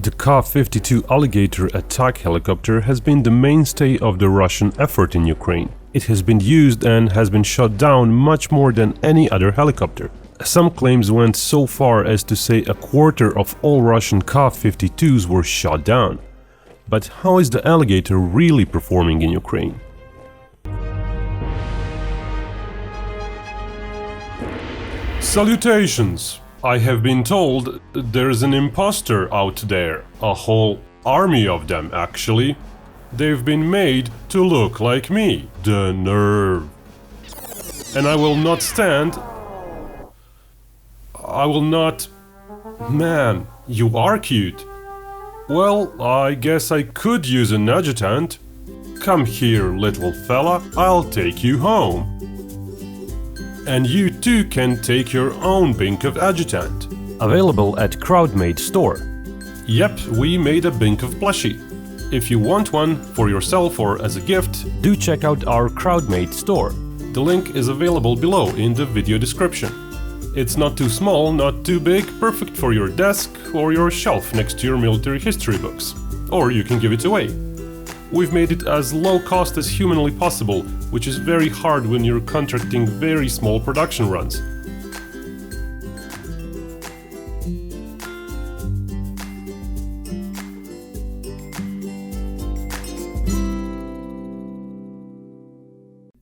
The Ka-52 Alligator attack helicopter has been the mainstay of the Russian effort in Ukraine. It has been used and has been shot down much more than any other helicopter. Some claims went so far as to say a quarter of all Russian Ka-52s were shot down. But how is the Alligator really performing in Ukraine? Salutations! I have been told there's an imposter out there, a whole army of them actually. They've been made to look like me. The nerve. And I will not stand. I will not... Man, you are cute. Well, I guess I could use an adjutant. Come here, little fella, I'll take you home. And you too can take your own Bink of adjutant. Available at Crowdmate store. Yep, we made a Bink of plushie. If you want one for yourself or as a gift, do check out our Crowdmate store. The link is available below in the video description. It's not too small, not too big, perfect for your desk or your shelf next to your military history books. Or you can give it away. We've made it as low cost as humanly possible, which is very hard when you're contracting very small production runs.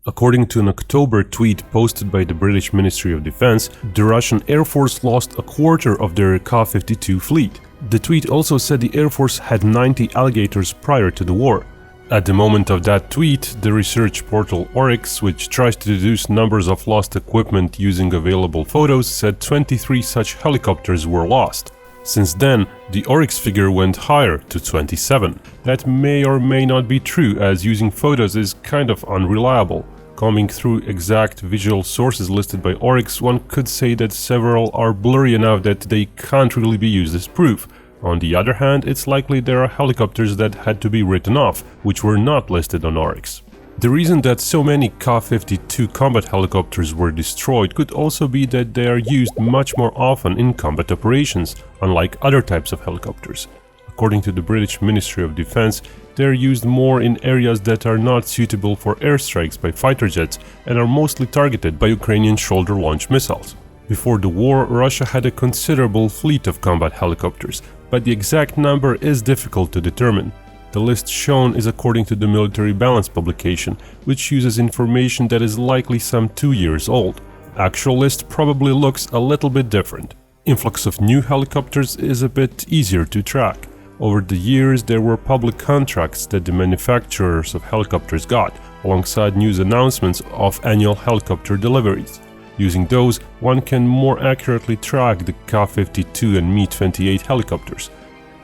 According to an October tweet posted by the British Ministry of Defense, the Russian Air Force lost a quarter of their Ka-52 fleet. The tweet also said the Air Force had 90 Alligators prior to the war. At the moment of that tweet, the research portal Oryx, which tries to deduce numbers of lost equipment using available photos, said 23 such helicopters were lost. Since then, the Oryx figure went higher to 27. That may or may not be true, as using photos is kind of unreliable. Combing through exact visual sources listed by Oryx, one could say that several are blurry enough that they can't really be used as proof. On the other hand, it's likely there are helicopters that had to be written off, which were not listed on Oryx. The reason that so many Ka-52 combat helicopters were destroyed could also be that they are used much more often in combat operations, unlike other types of helicopters. According to the British Ministry of Defense, they are used more in areas that are not suitable for airstrikes by fighter jets and are mostly targeted by Ukrainian shoulder-launched missiles. Before the war, Russia had a considerable fleet of combat helicopters, but the exact number is difficult to determine. The list shown is according to the Military Balance publication, which uses information that is likely some 2 years old. Actual list probably looks a little bit different. Influx of new helicopters is a bit easier to track. Over the years, there were public contracts that the manufacturers of helicopters got, alongside news announcements of annual helicopter deliveries. Using those, one can more accurately track the Ka-52 and Mi-28 helicopters.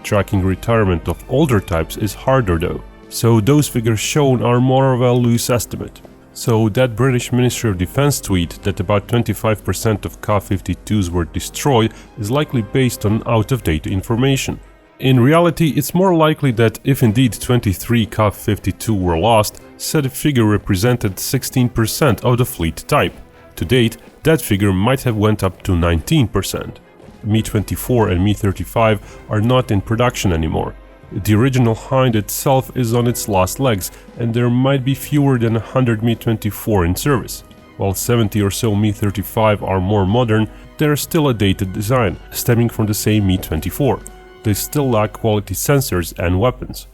Tracking retirement of older types is harder though, so those figures shown are more of a loose estimate. So that British Ministry of Defense tweet that about 25% of Ka-52s were destroyed is likely based on out-of-date information. In reality, it's more likely that if indeed 23 Ka-52 were lost, said figure represented 16% of the fleet type. To date, that figure might have went up to 19%. Mi-24 and Mi-35 are not in production anymore. The original Hind itself is on its last legs, and there might be fewer than 100 Mi-24 in service. While 70 or so Mi-35 are more modern, they are still a dated design, stemming from the same Mi-24. They still lack quality sensors and weapons.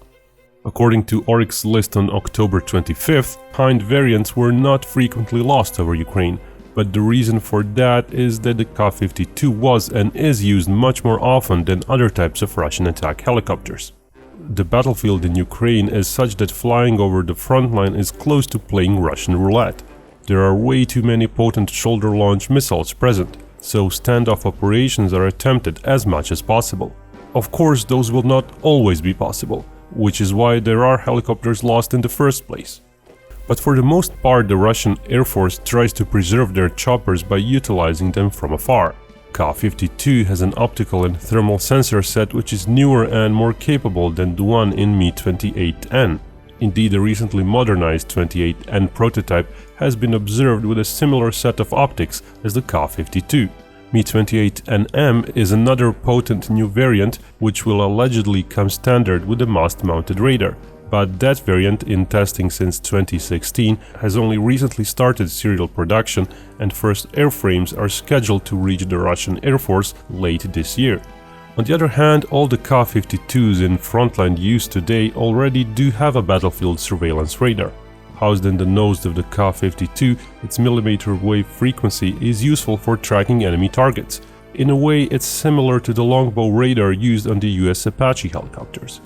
According to Oryx's list on October 25th, Hind variants were not frequently lost over Ukraine, but the reason for that is that the Ka-52 was and is used much more often than other types of Russian attack helicopters. The battlefield in Ukraine is such that flying over the front line is close to playing Russian roulette. There are way too many potent shoulder-launched missiles present, so standoff operations are attempted as much as possible. Of course, those will not always be possible, which is why there are helicopters lost in the first place. But for the most part, the Russian Air Force tries to preserve their choppers by utilizing them from afar. Ka-52 has an optical and thermal sensor set which is newer and more capable than the one in Mi-28N. Indeed, a recently modernized 28N prototype has been observed with a similar set of optics as the Ka-52. Mi-28NM is another potent new variant which will allegedly come standard with the mast-mounted radar, but that variant, in testing since 2016, has only recently started serial production and first airframes are scheduled to reach the Russian Air Force late this year. On the other hand, all the Ka-52s in frontline use today already do have a battlefield surveillance radar. Housed in the nose of the Ka-52, its millimeter wave frequency is useful for tracking enemy targets. In a way, it's similar to the longbow radar used on the US Apache helicopters.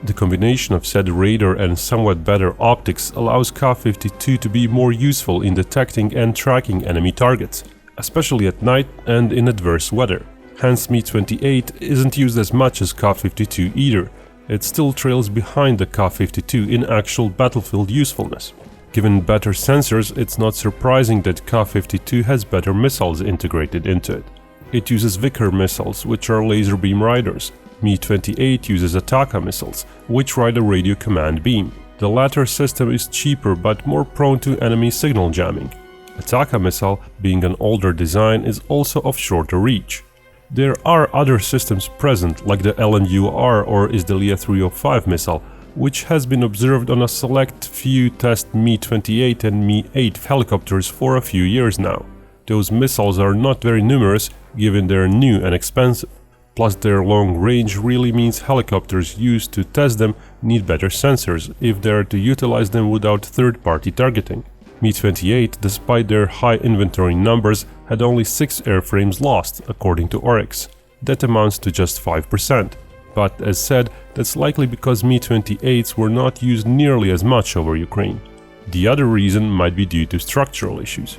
The combination of said radar and somewhat better optics allows Ka-52 to be more useful in detecting and tracking enemy targets, especially at night and in adverse weather. Hence, Mi-28 isn't used as much as Ka-52 either. It still trails behind the Ka-52 in actual battlefield usefulness. Given better sensors, it's not surprising that Ka-52 has better missiles integrated into it. It uses Vickers missiles, which are laser beam riders. Mi-28 uses Ataka missiles, which ride a radio command beam. The latter system is cheaper but more prone to enemy signal jamming. Ataka missile, being an older design, is also of shorter reach. There are other systems present, like the LNUR or Izdalia 305 missile, which has been observed on a select few test Mi-28 and Mi-8 helicopters for a few years now. Those missiles are not very numerous, given they're new and expensive. Plus, their long range really means helicopters used to test them need better sensors if they are to utilize them without third-party targeting. Mi-28, despite their high inventory numbers, had only 6 airframes lost, according to Oryx. That amounts to just 5%. But, as said, that's likely because Mi-28s were not used nearly as much over Ukraine. The other reason might be due to structural issues.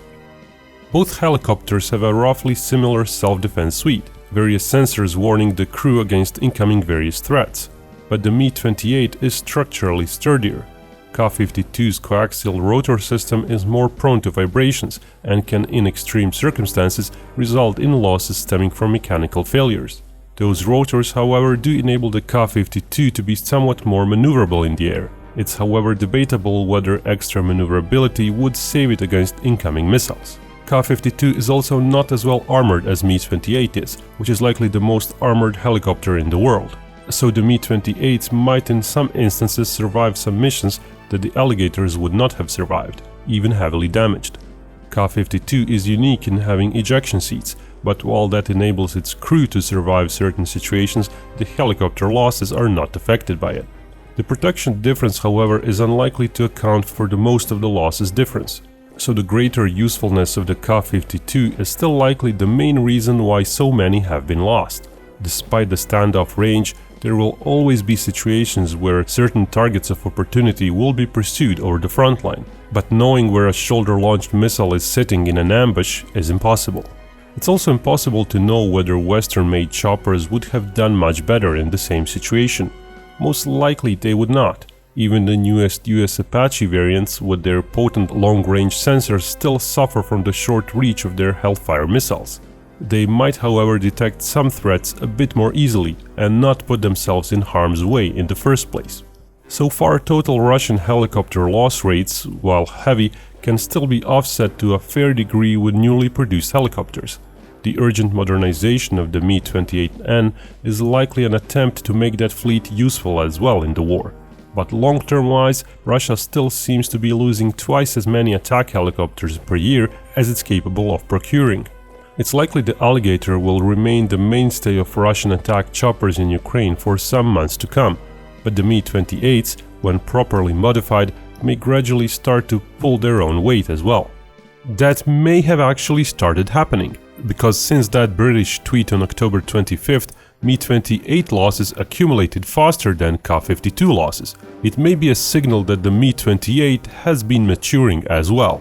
Both helicopters have a roughly similar self-defense suite, various sensors warning the crew against incoming various threats. But the Mi-28 is structurally sturdier. Ka-52's coaxial rotor system is more prone to vibrations and can, in extreme circumstances, result in losses stemming from mechanical failures. Those rotors, however, do enable the Ka-52 to be somewhat more maneuverable in the air. It's, however, debatable whether extra maneuverability would save it against incoming missiles. Ka-52 is also not as well armored as Mi-28 is, which is likely the most armored helicopter in the world. So the Mi-28s might in some instances survive some missions that the Alligators would not have survived, even heavily damaged. Ka-52 is unique in having ejection seats, but while that enables its crew to survive certain situations, the helicopter losses are not affected by it. The protection difference, however, is unlikely to account for the most of the losses difference. So the greater usefulness of the Ka-52 is still likely the main reason why so many have been lost. Despite the standoff range, there will always be situations where certain targets of opportunity will be pursued over the front line, but knowing where a shoulder-launched missile is sitting in an ambush is impossible. It's also impossible to know whether Western-made choppers would have done much better in the same situation. Most likely they would not. Even the newest US Apache variants with their potent long-range sensors still suffer from the short reach of their Hellfire missiles. They might, however, detect some threats a bit more easily and not put themselves in harm's way in the first place. So far, total Russian helicopter loss rates, while heavy, can still be offset to a fair degree with newly produced helicopters. The urgent modernization of the Mi-28N is likely an attempt to make that fleet useful as well in the war. But long-term wise, Russia still seems to be losing twice as many attack helicopters per year as it's capable of procuring. It's likely the Alligator will remain the mainstay of Russian attack choppers in Ukraine for some months to come, but the Mi-28s, when properly modified, may gradually start to pull their own weight as well. That may have actually started happening, because since that British tweet on October 25th, Mi-28 losses accumulated faster than Ka-52 losses. It may be a signal that the Mi-28 has been maturing as well.